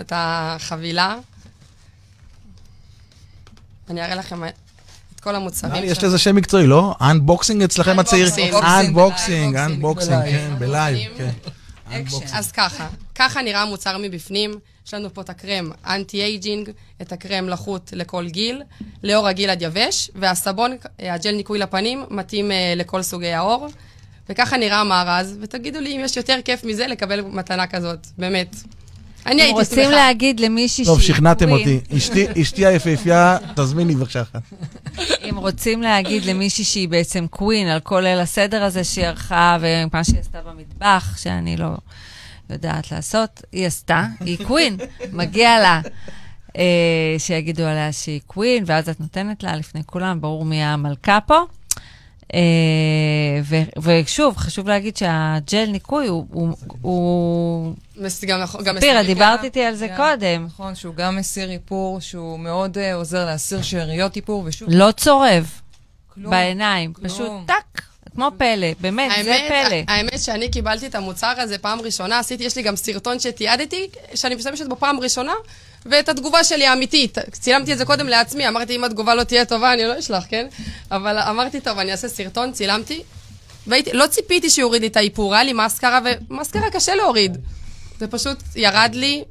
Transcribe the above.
את החבילה. אני אראה לכם את כל המוצרים. יש לזה שם מקצועי, לא? אנבוקסינג אצלכם הצעיר? אנבוקסינג, כן, בלייב. אז ככה נראה המוצר מבפנים. יש לנו פה את הקרם אנטי-אייג'ינג, את הקרם לחות לכל גיל, לאור הגיל עד יבש, והסבון, הג'ל ניקוי לפנים, מתאים לכל סוגי האור. וככה נראה המארז, ותגידו לי אם יש יותר כיף מזה לקבל מתנה כזאת, באמת. אני הייתי שמחה. רוצים להגיד למישהי טוב, שכנעתם אותי. אשתי היפהפייה, תזמיני בבקשה. אם רוצים להגיד למישהי שהיא בעצם קווין, על כל ליל הסדר הזה שהיא ערכה, ומה שהיא עשתה במטבח, שאני לא יודעת לעשות, היא עשתה, היא קווין, מגיע לה. שיגידו עליה שהיא קווין, ואז את נותנת לה לפני כולם, ברור מי המלכה פה. ושוב, חשוב להגיד שהג'ל ניקוי הוא פירה, דיברת איתי על זה קודם. נכון, שהוא גם מסיר איפור, שהוא מאוד עוזר להסיר שאריות איפור, ושוב... לא צורב בעיניים, פשוט טק, כמו פלא, באמת, זה פלא. האמת שאני קיבלתי את המוצר הזה פעם ראשונה, יש לי גם סרטון שתיעדתי, שאני משתמשת בו פעם ראשונה, ואת התגובה שלי האמיתית. צילמתי את זה קודם לעצמי, אמרתי, אם התגובה לא תהיה טובה, אני לא אשלח, כן? אבל אמרתי, טוב, אני אעשה סרטון, צילמתי, לא ציפיתי שיוריד לי את האיפור, היה לי מסקרה, ומסקרה קשה להוריד. זה פשוט ירד לי